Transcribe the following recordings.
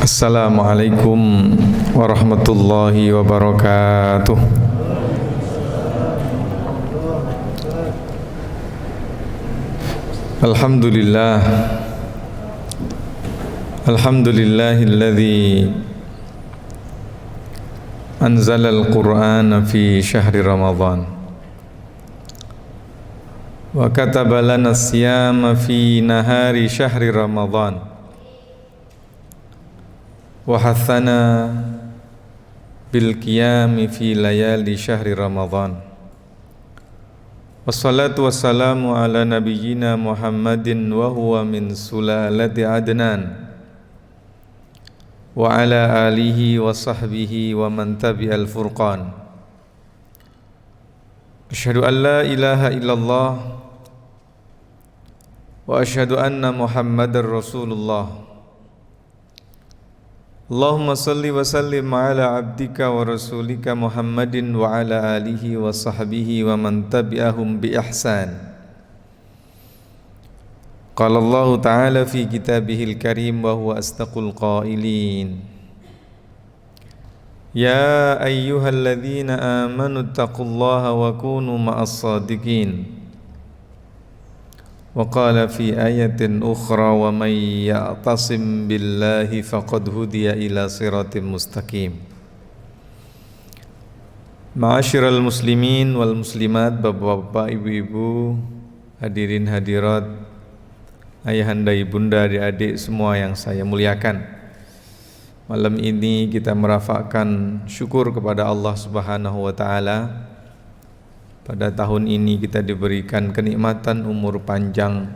Assalamualaikum warahmatullahi wabarakatuh. Alhamdulillah, alhamdulillahilladzi anzala al-Qur'ana fi syahri Ramadan wa kataba lana as-siyama fi nahari syahri Ramadan wa hathana bil qiyami fi layali syahri Ramadan. Wassalatu wassalamu ala nabiyyina Muhammadin wa huwa min sulalati Adnan wa ala alihi wa sahbihi wa man tabi'al furqan. Asyhadu an la ilaha illallah wa asyhadu anna Muhammadar Rasulullah. Allahumma salli wa sallim ala abdika wa rasulika Muhammadin wa ala alihi wa sahbihi wa man tabi'ahum bi ihsan. Qala Allah ta'ala fi kitabihil karim wa huwa asdaqul qailin. Ya ayyuhalladzina amanu taqullaha wa kunu ma'as sadiqin. Wa qala fi ayatin ukhra wa may ya'tasim billahi faqad hudiya ila siratim mustaqim. Ma'asyiral muslimin wal muslimat, bapak-bapak, ibu-ibu, hadirin hadirat, ayahanda, ibunda, adik-adik semua yang saya muliakan. Malam ini kita merafakkan syukur kepada Allah Subhanahu wa taala. Pada tahun ini kita diberikan kenikmatan umur panjang,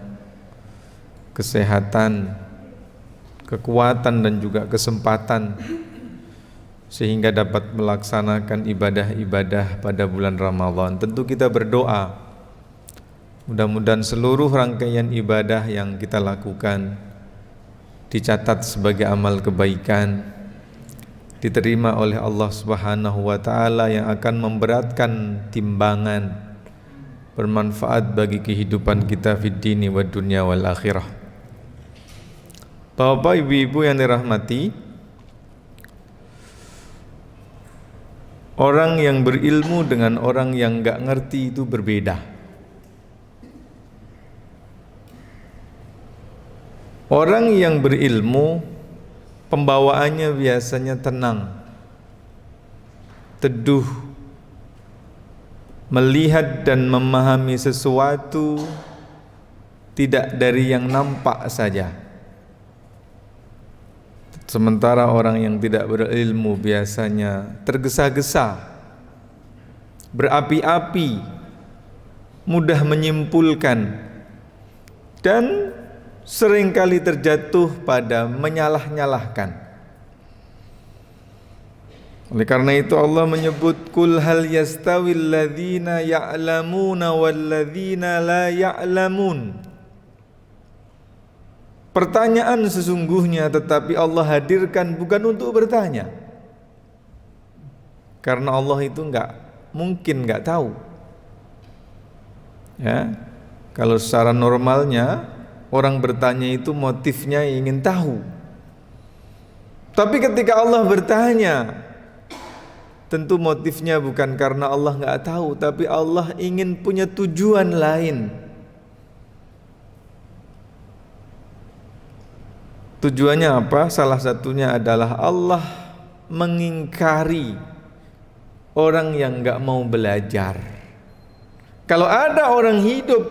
kesehatan, kekuatan dan juga kesempatan sehingga dapat melaksanakan ibadah-ibadah pada bulan Ramadan. Tentu kita berdoa mudah-mudahan seluruh rangkaian ibadah yang kita lakukan dicatat sebagai amal kebaikan, diterima oleh Allah Subhanahu wa taala yang akan memberatkan timbangan, bermanfaat bagi kehidupan kita fid dini wad dunya wal akhirah. Bapak, ibu-ibu yang dirahmati, orang yang berilmu dengan orang yang enggak ngerti itu berbeda. Orang yang berilmu pembawaannya biasanya tenang, teduh, melihat dan memahami sesuatu tidak dari yang nampak saja. Sementara orang yang tidak berilmu biasanya tergesa-gesa, berapi-api, mudah menyimpulkan, dan seringkali terjatuh pada menyalah-nyalahkan. Oleh karena itu Allah menyebut kul hal yastawil ladzina ya'lamuna wal ladzina la ya'lamun. Pertanyaan sesungguhnya, tetapi Allah hadirkan bukan untuk bertanya, karena Allah itu mungkin enggak tahu. Ya, kalau secara normalnya orang bertanya itu motifnya ingin tahu. Tapi ketika Allah bertanya, tentu motifnya bukan karena Allah enggak tahu, tapi Allah ingin punya tujuan lain. Tujuannya apa? Salah satunya adalah Allah mengingkari orang yang enggak mau belajar. Kalau ada orang hidup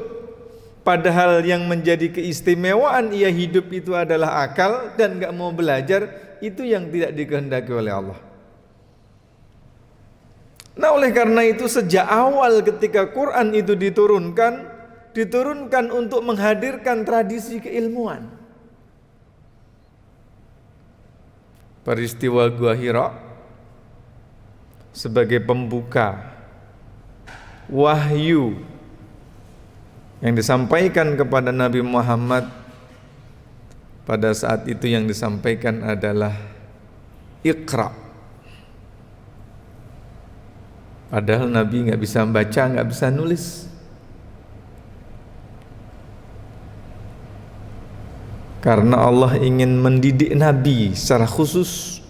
padahal yang menjadi keistimewaan ia hidup itu adalah akal dan enggak mau belajar, itu yang tidak dikehendaki oleh Allah. Nah, oleh karena itu sejak awal ketika Quran itu diturunkan untuk menghadirkan tradisi keilmuan. Peristiwa Gua Hira sebagai pembuka wahyu yang disampaikan kepada Nabi Muhammad pada saat itu, yang disampaikan adalah Iqra, Padahal Nabi nggak bisa baca, nggak bisa nulis. Karena Allah ingin mendidik Nabi secara khusus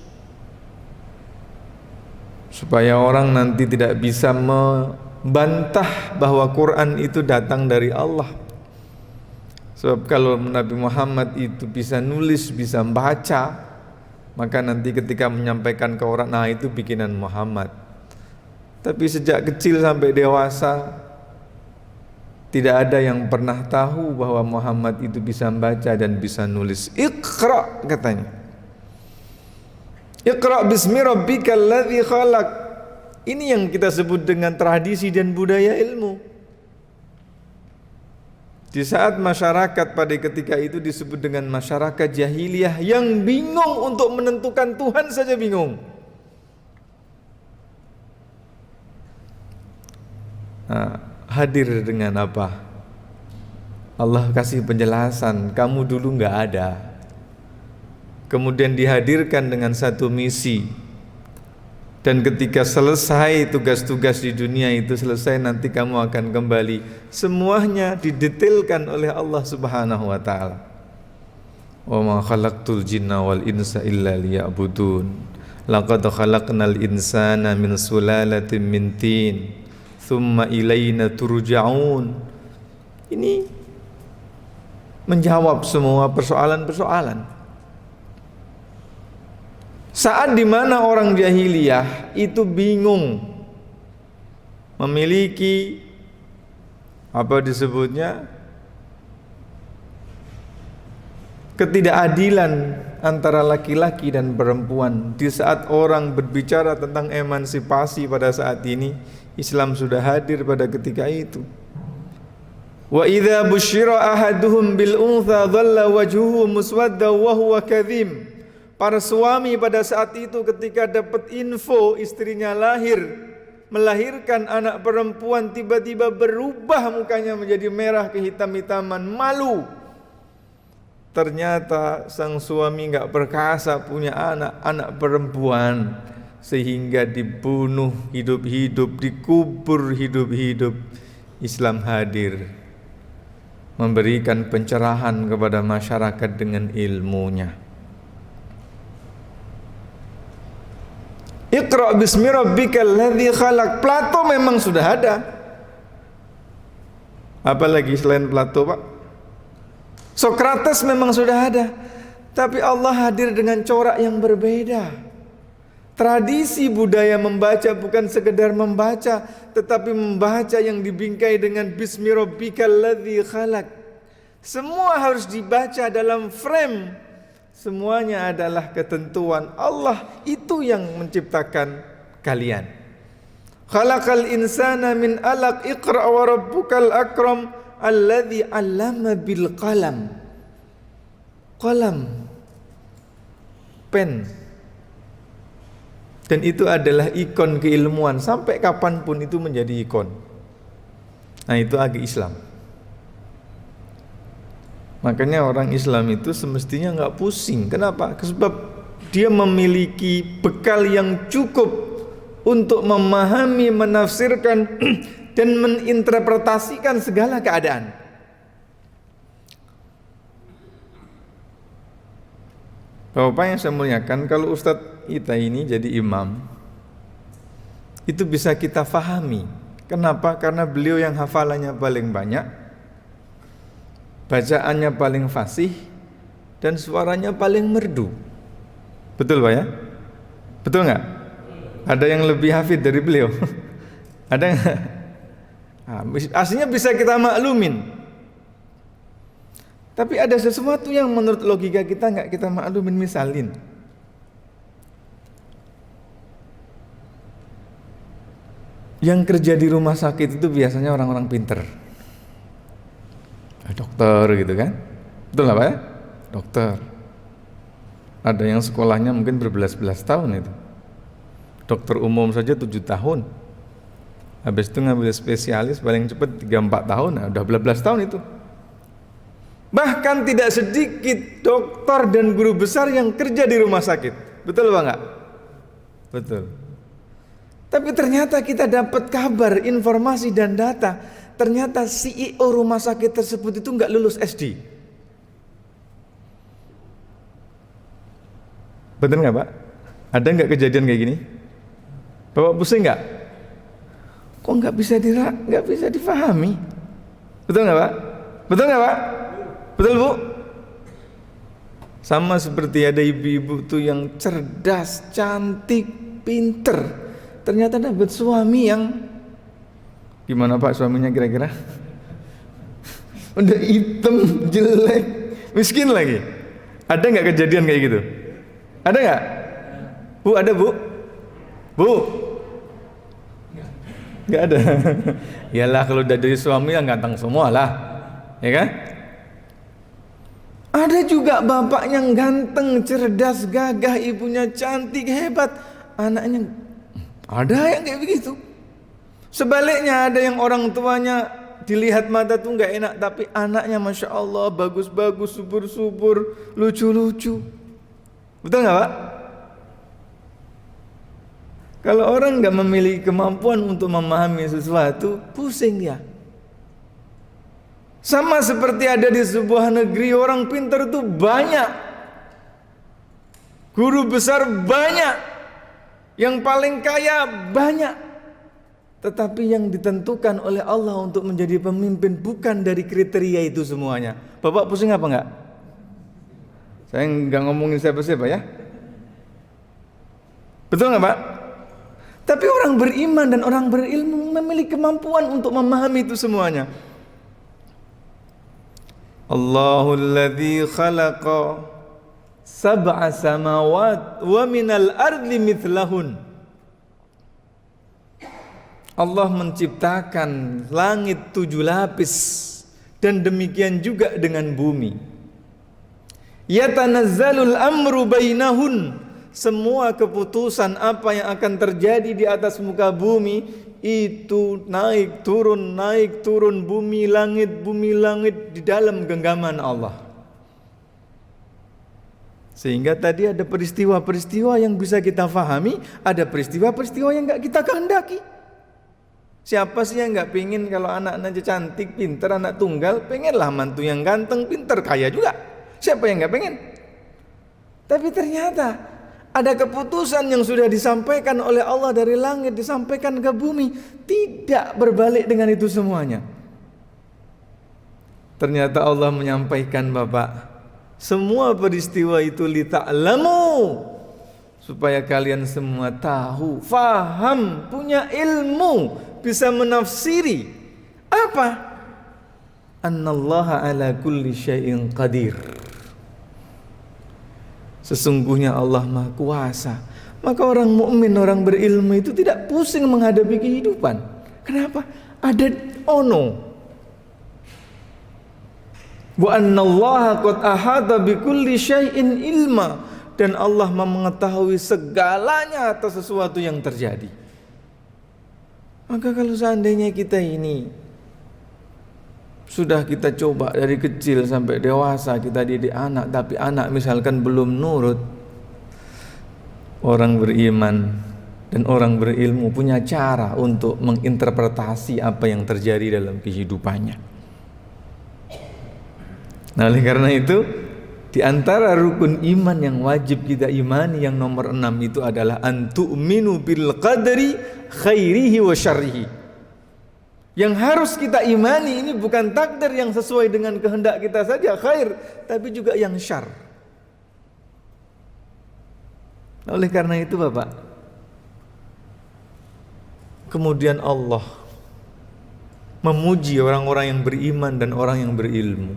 supaya orang nanti tidak bisa membantah bahwa Quran itu datang dari Allah. Sebab kalau Nabi Muhammad itu bisa nulis, bisa baca, maka nanti ketika menyampaikan ke orang, nah itu bikinan Muhammad. Tapi sejak kecil sampai dewasa tidak ada yang pernah tahu bahwa Muhammad itu bisa baca dan bisa nulis. Iqra katanya. Iqra bismi rabbikal ladzi khalaq. Ini yang kita sebut dengan tradisi dan budaya ilmu. Di saat masyarakat pada ketika itu disebut dengan masyarakat jahiliyah yang bingung untuk menentukan Tuhan saja bingung. Nah, hadir dengan apa? Allah kasih penjelasan, kamu dulu nggak ada. Kemudian dihadirkan dengan satu misi. Dan ketika selesai tugas-tugas di dunia itu selesai, nanti kamu akan kembali. Semuanya didetailkan oleh Allah Subhanahu wa taala. Wa ma khalaqtul jinna wal insa illa liya'budun. Laqad khalaqnal insana min sulalatin min tin. Thumma ilaina turja'un. Ini menjawab semua persoalan-persoalan. Saat dimana orang jahiliyah itu bingung, memiliki apa disebutnya ketidakadilan antara laki-laki dan perempuan. Di saat orang berbicara tentang emansipasi pada saat ini, Islam sudah hadir pada ketika itu. Wa idza busyira ahaduhum bil untha dhalla wajhuhu muswadda wa huwa kadhim. Para suami pada saat itu ketika dapat info istrinya melahirkan anak perempuan, tiba-tiba berubah mukanya menjadi merah kehitam-hitaman, malu. Ternyata sang suami enggak perkasa, punya anak perempuan, sehingga dibunuh hidup-hidup, dikubur hidup-hidup. Islam hadir memberikan pencerahan kepada masyarakat dengan ilmunya. Iqra bismi rabbikal ladzi khalaq. Plato memang sudah ada. Apalagi selain Plato, Pak? Sokrates memang sudah ada. Tapi Allah hadir dengan corak yang berbeda. Tradisi budaya membaca bukan sekedar membaca, tetapi membaca yang dibingkai dengan bismi rabbikal ladzi khalaq. Semua harus dibaca dalam frame. Semuanya adalah ketentuan Allah, itu yang menciptakan kalian. Khalaqal insana min alaq, iqra wa rabbukal akram alladzi 'allama bil qalam. Qalam, pen. Dan itu adalah ikon keilmuan, sampai kapanpun itu menjadi ikon. Nah, itu agama Islam. Makanya orang Islam itu semestinya nggak pusing. Kenapa? Sebab dia memiliki bekal yang cukup untuk memahami, menafsirkan dan menginterpretasikan segala keadaan. Bapak yang saya muliakan, kalau Ustadz kita ini jadi imam, itu bisa kita fahami. Kenapa? Karena beliau yang hafalannya paling banyak, bacaannya paling fasih, dan suaranya paling merdu. Betul Pak ya? Betul nggak? Ada yang lebih hafid dari beliau? Ada nggak? Nah, aslinya bisa kita maklumin. Tapi ada sesuatu yang menurut logika kita nggak kita maklumin. Misalin, yang kerja di rumah sakit itu biasanya orang-orang pinter, dokter gitu kan, betul nggak Pak ya? Dokter. Ada yang sekolahnya mungkin berbelas-belas tahun itu. Dokter umum saja 7 tahun. Habis itu ngambil spesialis paling cepat 3-4 tahun, nah udah belas tahun itu. Bahkan tidak sedikit dokter dan guru besar yang kerja di rumah sakit. Betul Pak nggak? Betul. Tapi ternyata kita dapat kabar, informasi dan data, ternyata CEO rumah sakit tersebut itu nggak lulus SD. Betul nggak Pak? Ada nggak kejadian kayak gini? Bapak pusing nggak? Kok nggak bisa difahami? Betul nggak Pak? Betul nggak Pak? Betul Bu? Sama seperti ada ibu-ibu tuh yang cerdas, cantik, pinter, ternyata dapat suami yang gimana Pak suaminya kira-kira? Udah hitam, jelek, miskin lagi. Ada nggak kejadian kayak gitu? Ada nggak? Bu, ada Bu? Bu? Nggak ada. Yalah kalau udah dari suami yang ganteng semua lah, ya kan? Ada juga bapak yang ganteng, cerdas, gagah, ibunya cantik, hebat, anaknya ada yang kayak begitu. Sebaliknya ada yang orang tuanya dilihat mata tuh nggak enak, tapi anaknya masya Allah bagus-bagus, subur-subur, lucu-lucu. Betul nggak Pak? Kalau orang nggak memiliki kemampuan untuk memahami sesuatu, pusing dia. Sama seperti ada di sebuah negeri orang pintar itu banyak, guru besar banyak, yang paling kaya banyak, tetapi yang ditentukan oleh Allah untuk menjadi pemimpin bukan dari kriteria itu semuanya. Bapak pusing apa enggak? Saya enggak ngomongin siapa-siapa ya. Betul enggak Pak? Tapi orang beriman dan orang berilmu memiliki kemampuan untuk memahami itu semuanya. Allahul ladzi khalaqa sab'a samawat wa minal ardi mithlahun. Allah menciptakan langit 7 lapis dan demikian juga dengan bumi. Yatanazzalul amru bainahun. Semua keputusan apa yang akan terjadi di atas muka bumi itu naik turun bumi langit di dalam genggaman Allah. Sehingga tadi ada peristiwa-peristiwa yang bisa kita fahami, ada peristiwa-peristiwa yang enggak kita kehendaki. Siapa sih yang enggak pingin kalau anak-anaknya cantik, pintar, anak tunggal, pengenlah mantu yang ganteng, pintar, kaya juga. Siapa yang enggak pengen? Tapi ternyata ada keputusan yang sudah disampaikan oleh Allah dari langit, disampaikan ke bumi, tidak berbalik dengan itu semuanya. Ternyata Allah menyampaikan Bapak, semua peristiwa itu lita'lamu, supaya kalian semua tahu, faham, punya ilmu, bisa menafsiri apa? Annallaha ala kulli syai'in qadir. Sesungguhnya Allah Maha Kuasa. Maka orang mukmin, orang berilmu itu tidak pusing menghadapi kehidupan. Kenapa? Ada ono. Wa annallaha qad ahata bikulli syai'in ilma, dan Allah mengetahui segalanya atas sesuatu yang terjadi. Maka kalau seandainya kita ini sudah kita coba dari kecil sampai dewasa, kita didik anak, tapi anak misalkan belum nurut, orang beriman dan orang berilmu punya cara untuk menginterpretasi apa yang terjadi dalam kehidupannya. Nah, oleh karena itu, di antara rukun iman yang wajib kita imani yang nomor 6 itu adalah antu'minu bil qadri khairihi wa syarrihi. Yang harus kita imani ini bukan takdir yang sesuai dengan kehendak kita saja khair, tapi juga yang syar. Oleh karena itu Bapak, kemudian Allah memuji orang-orang yang beriman dan orang yang berilmu.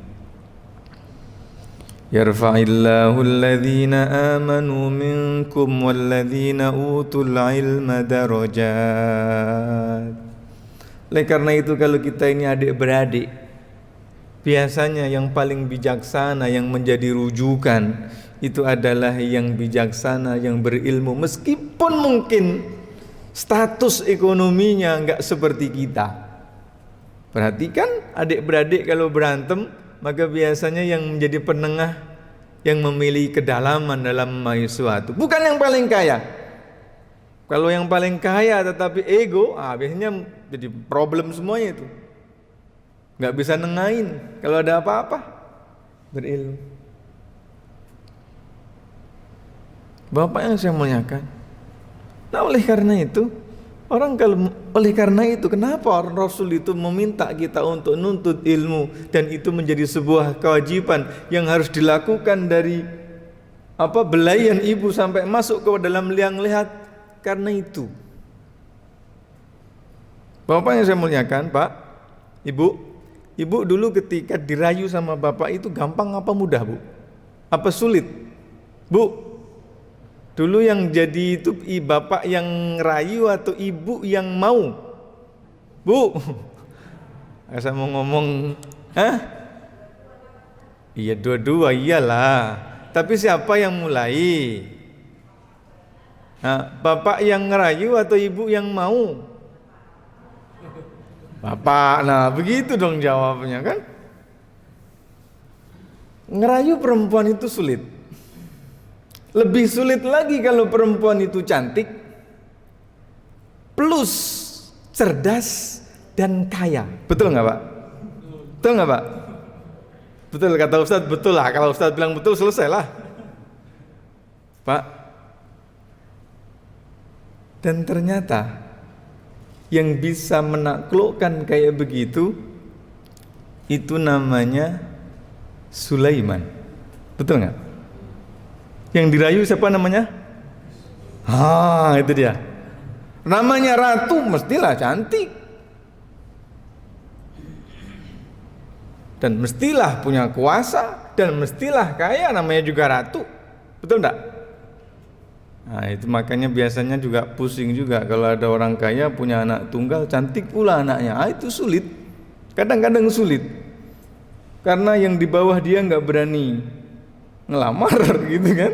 Yarfa'illahu alladhina amanu minkum walladhina utul ilma darajat. Oleh karena itu kalau kita ini adik-beradik, biasanya yang paling bijaksana, yang menjadi rujukan itu adalah yang bijaksana, yang berilmu, meskipun mungkin status ekonominya enggak seperti kita. Perhatikan adik-beradik kalau berantem, maka biasanya yang menjadi penengah, yang memiliki kedalaman dalam memahami sesuatu, bukan yang paling kaya. Kalau yang paling kaya tetapi ego, biasanya jadi problem semuanya itu. Nggak bisa nengahin kalau ada apa-apa berilmu. Bapak yang saya muliakan. Nah oleh karena itu kenapa orang Rasul itu meminta kita untuk nuntut ilmu, dan itu menjadi sebuah kewajiban yang harus dilakukan dari belayan ibu sampai masuk ke dalam liang lahat. Karena itu, Bapak yang saya muliakan, Pak, Ibu dulu ketika dirayu sama bapak itu gampang apa mudah, Bu? Apa sulit? Bu, dulu yang jadi itu bapak yang rayu atau ibu yang mau? Bu, saya mau ngomong, iya dua-dua, iyalah. Tapi siapa yang mulai? Nah, bapak yang ngerayu atau ibu yang mau? Bapak. Nah begitu dong jawabnya kan. Ngerayu perempuan itu sulit. Lebih sulit lagi kalau perempuan itu cantik, plus cerdas dan kaya. Betul nggak Pak? Betul nggak Pak? Betul kata Ustadz, betul lah. Kalau Ustadz bilang betul, selesai lah Pak. Dan ternyata yang bisa menaklukkan kayak begitu itu namanya Sulaiman. Betul nggak? Yang dirayu siapa namanya? Itu dia. Namanya ratu, mestilah cantik dan mestilah punya kuasa dan mestilah kaya, namanya juga ratu. Betul enggak? Nah itu makanya biasanya juga pusing juga kalau ada orang kaya punya anak tunggal, cantik pula anaknya. Itu sulit, kadang-kadang sulit, karena yang di bawah dia nggak berani ngelamar gitu kan.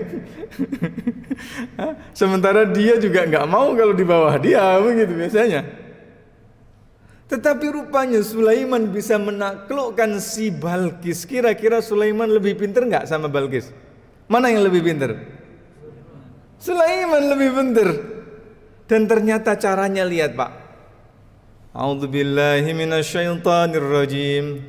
Sementara dia juga nggak mau kalau di bawah dia, begitu biasanya. Tetapi rupanya Sulaiman bisa menaklukkan si Balkis. Kira-kira Sulaiman lebih pintar nggak sama Balkis? Mana yang lebih pintar? Sulaiman lebih pintar. Dan ternyata caranya lihat Pak. A'udzubillahi minasyaitonirrajim.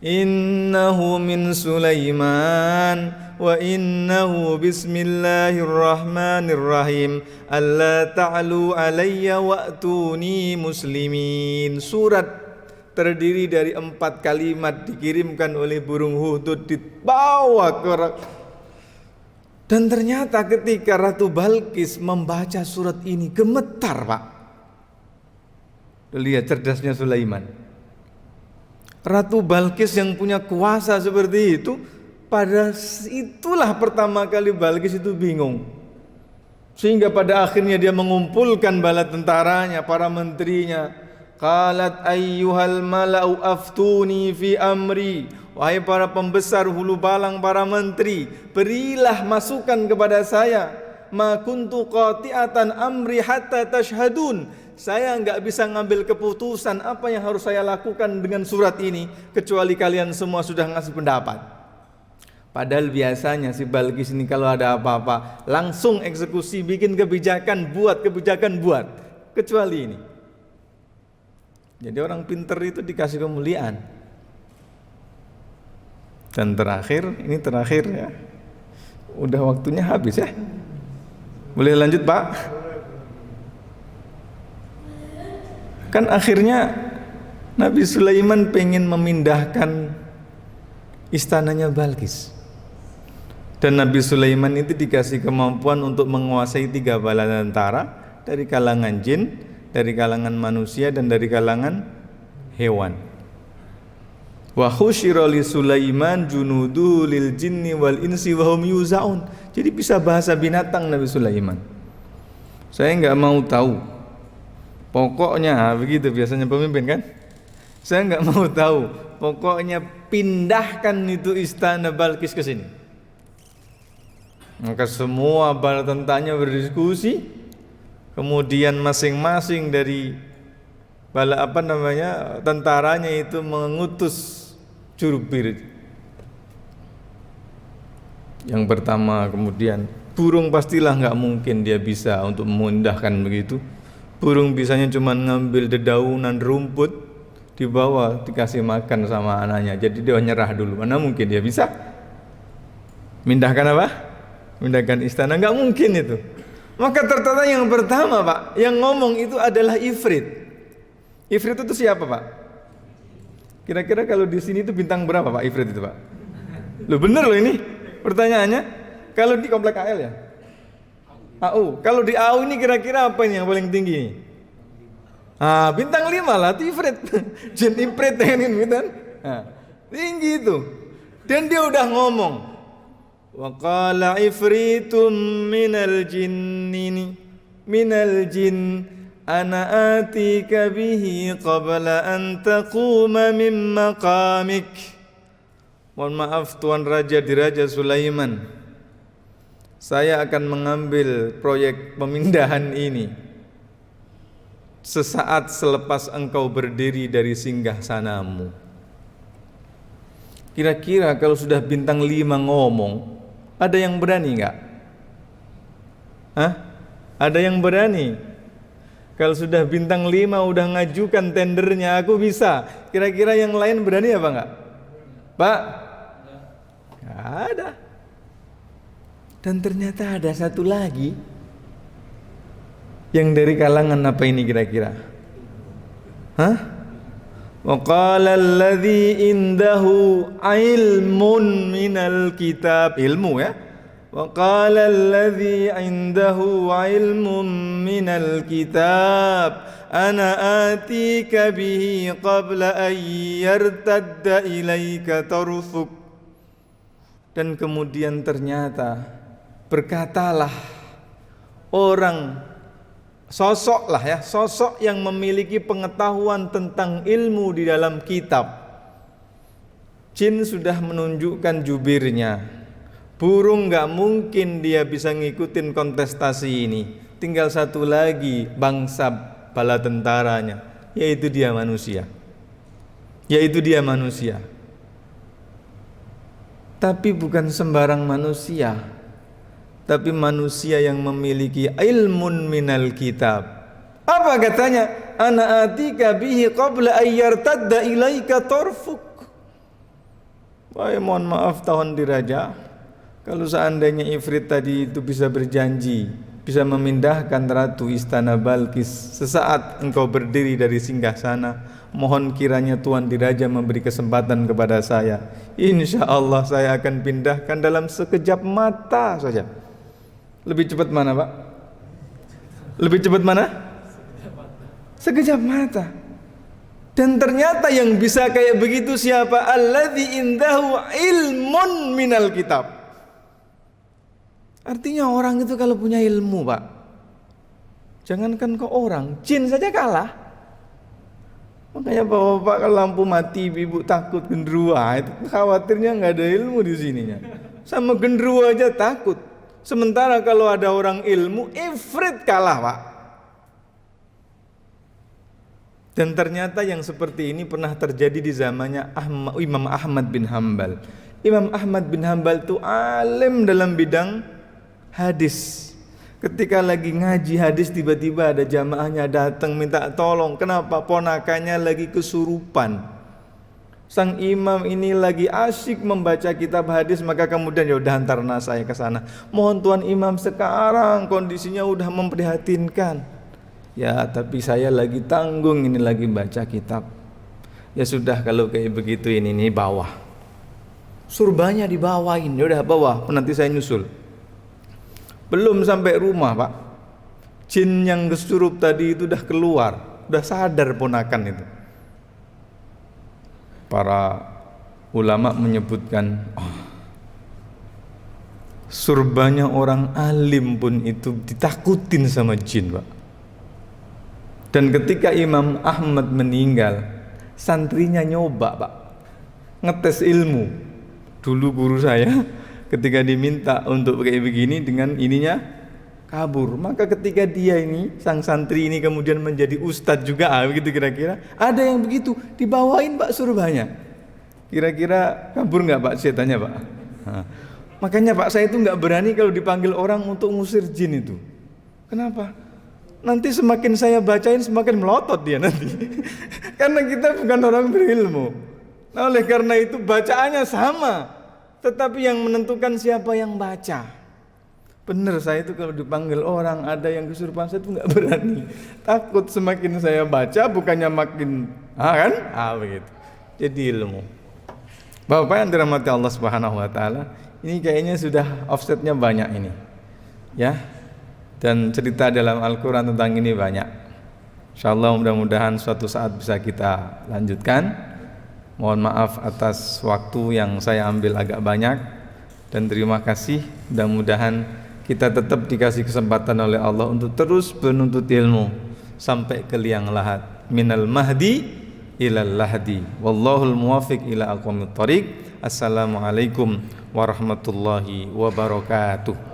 Innahu min Sulaiman wa innahu bismillahirrahmanirrahim. Alla ta'lu alayya wa'tuni muslimin. Surat terdiri dari 4 kalimat dikirimkan oleh burung hudud, dibawa ke. Dan ternyata ketika Ratu Balkis membaca surat ini gemetar Pak. Lihat cerdasnya Sulaiman. Ratu Balkis yang punya kuasa seperti itu, pada itulah pertama kali Balkis itu bingung. Sehingga pada akhirnya dia mengumpulkan bala tentaranya, para menterinya. Qalat ayyuhal mala'u aftuni fi amri. Wahai para pembesar hulu balang, para menteri, berilah masukan kepada saya. Ma kuntu qati'atan amri hatta tashhadun. Saya enggak bisa ngambil keputusan apa yang harus saya lakukan dengan surat ini kecuali kalian semua sudah ngasih pendapat. Padahal biasanya si Balkis ini kalau ada apa-apa langsung eksekusi, bikin kebijakan, buat kebijakan, buat. Kecuali ini. Jadi orang pinter itu dikasih kemuliaan. Dan terakhir ya. Udah waktunya habis ya. Boleh lanjut Pak? Kan akhirnya Nabi Sulaiman pengen memindahkan istananya Balkis. Dan Nabi Sulaiman itu dikasih kemampuan untuk menguasai 3 bala tentara dari kalangan jin, dari kalangan manusia, dan dari kalangan hewan. Wa khusyira li Sulaiman junuduhu lil jinni wal insi wa hum yuzaun. Jadi bisa bahasa binatang Nabi Sulaiman. Saya enggak mau tahu. Pokoknya begitu biasanya pemimpin kan? Saya enggak mau tahu. Pokoknya pindahkan itu istana Balkis ke sini. Maka semua bala tentaranya berdiskusi. Kemudian masing-masing dari bala tentaranya itu mengutus jurubir. Yang pertama kemudian Burung pastilah nggak mungkin dia bisa untuk memindahkan begitu. Burung bisanya cuma ngambil dedaunan rumput, dibawa dikasih makan sama anaknya. Jadi dia nyerah dulu. Mana mungkin dia bisa mindahkan apa? Mindahkan istana, nggak mungkin itu. Maka ternyata yang pertama Pak, yang ngomong itu adalah Ifrit. Ifrit itu siapa Pak? Kira-kira kalau di sini itu bintang berapa Pak Ifrit itu Pak? Loh bener loh ini pertanyaannya. Kalau di komplek AL ya? AU. Kalau di AU ini kira-kira apa ini yang paling tinggi? Bintang 5 lah, itu Ifrit. Jin Ifrit ini kan? Tinggi itu. Dan dia udah ngomong. Wa qala ifritum minal jin ana atika bihi qabla an taquma min maqamik. Mohon maaf Tuan Raja Diraja Sulaiman, saya akan mengambil proyek pemindahan ini sesaat selepas engkau berdiri dari singgasanamu. Kira-kira kalau sudah bintang 5 ngomong, ada yang berani enggak? Ada yang berani? Kalau sudah bintang 5 udah ngajukan tendernya, aku bisa. Kira-kira yang lain berani apa enggak? Pak? Enggak ada. Dan ternyata ada satu lagi yang dari kalangan apa ini kira-kira? Wa qala alladhi indahu ilmun minal kitab. Ilmu ya. Wa qala alladhi indahu ilmun minal kitab ana atika bihi qabla an yartadda ilaika tarfuk. Dan kemudian ternyata berkatalah orang, sosok yang memiliki pengetahuan tentang ilmu di dalam kitab. Jin sudah menunjukkan jubirnya. Burung gak mungkin dia bisa ngikutin kontestasi ini. Tinggal satu lagi bangsa bala tentaranya, yaitu dia manusia. Tapi bukan sembarang manusia, tapi manusia yang memiliki ilmun minal kitab. Apa katanya? Ana atika bihi qabla ayyartadda ilaika tarfuk. Mohon maaf Tuan Diraja, kalau seandainya Ifrit tadi itu bisa berjanji, bisa memindahkan Ratu Istana Balkis sesaat engkau berdiri dari singgasana, mohon kiranya Tuan Diraja memberi kesempatan kepada saya. Insya Allah saya akan pindahkan dalam sekejap mata saja. Lebih cepat mana Pak? Lebih cepat mana? Sekejap mata. Dan ternyata yang bisa kayak begitu siapa? Alladzi indahu ilmun minal kitab. Artinya orang itu kalau punya ilmu Pak, jangankan ke orang, jin saja kalah. Makanya bapak-bapak kalau lampu mati, ibu takut genderuwo, itu khawatirnya nggak ada ilmu di sininya. Sama genderuwo aja takut. Sementara kalau ada orang ilmu, Ifrit kalah Pak. Dan ternyata yang seperti ini pernah terjadi di zamannya Imam Ahmad bin Hambal. Imam Ahmad bin Hambal itu alim dalam bidang hadis. Ketika lagi ngaji hadis, tiba-tiba ada jamaahnya datang minta tolong. Kenapa? Ponakannya lagi kesurupan. Sang imam ini lagi asyik membaca kitab hadis, maka kemudian ya udah hantarlah saya ke sana. Mohon Tuan Imam, sekarang kondisinya udah memprihatinkan. Ya, tapi saya lagi tanggung, ini lagi baca kitab. Ya sudah, kalau kayak begitu ini bawah. Surbanya dibawain, ya udah bawah, nanti saya nyusul. Belum sampai rumah Pak, jin yang kesurup tadi itu udah keluar, udah sadar ponakan itu. Para ulama menyebutkan, surbanya orang alim pun itu ditakutin sama jin Pak. Dan ketika Imam Ahmad meninggal, santrinya nyoba Pak, ngetes ilmu. Dulu guru saya ketika diminta untuk kayak begini dengan ininya kabur. Maka ketika dia ini, sang santri ini kemudian menjadi ustadz juga, begitu kira-kira. Ada yang begitu, dibawain Pak surbanya. Kira-kira kabur nggak Pak setannya Pak? Makanya Pak, saya itu nggak berani kalau dipanggil orang untuk ngusir jin itu. Kenapa? Nanti semakin saya bacain semakin melotot dia nanti. Karena kita bukan orang berilmu. Nah, oleh karena itu bacaannya sama, tetapi yang menentukan siapa yang baca. Bener, saya itu kalau dipanggil orang ada yang kesurupan, saya itu nggak berani. Takut semakin saya baca bukannya makin kan? Begitu. Jadi ilmu. Bapak yang dirahmati Allah Subhanahu wa taala, ini kayaknya sudah offsetnya banyak ini. Ya. Dan cerita dalam Al-Qur'an tentang ini banyak. Insyaallah mudah-mudahan suatu saat bisa kita lanjutkan. Mohon maaf atas waktu yang saya ambil agak banyak, dan terima kasih. Mudah-mudahan kita tetap dikasih kesempatan oleh Allah untuk terus menuntut ilmu sampai ke liang lahat. Minal mahdi ilal lahdi. Wallahul muwafiq ila aqwamit thoriq. Assalamualaikum warahmatullahi wabarakatuh.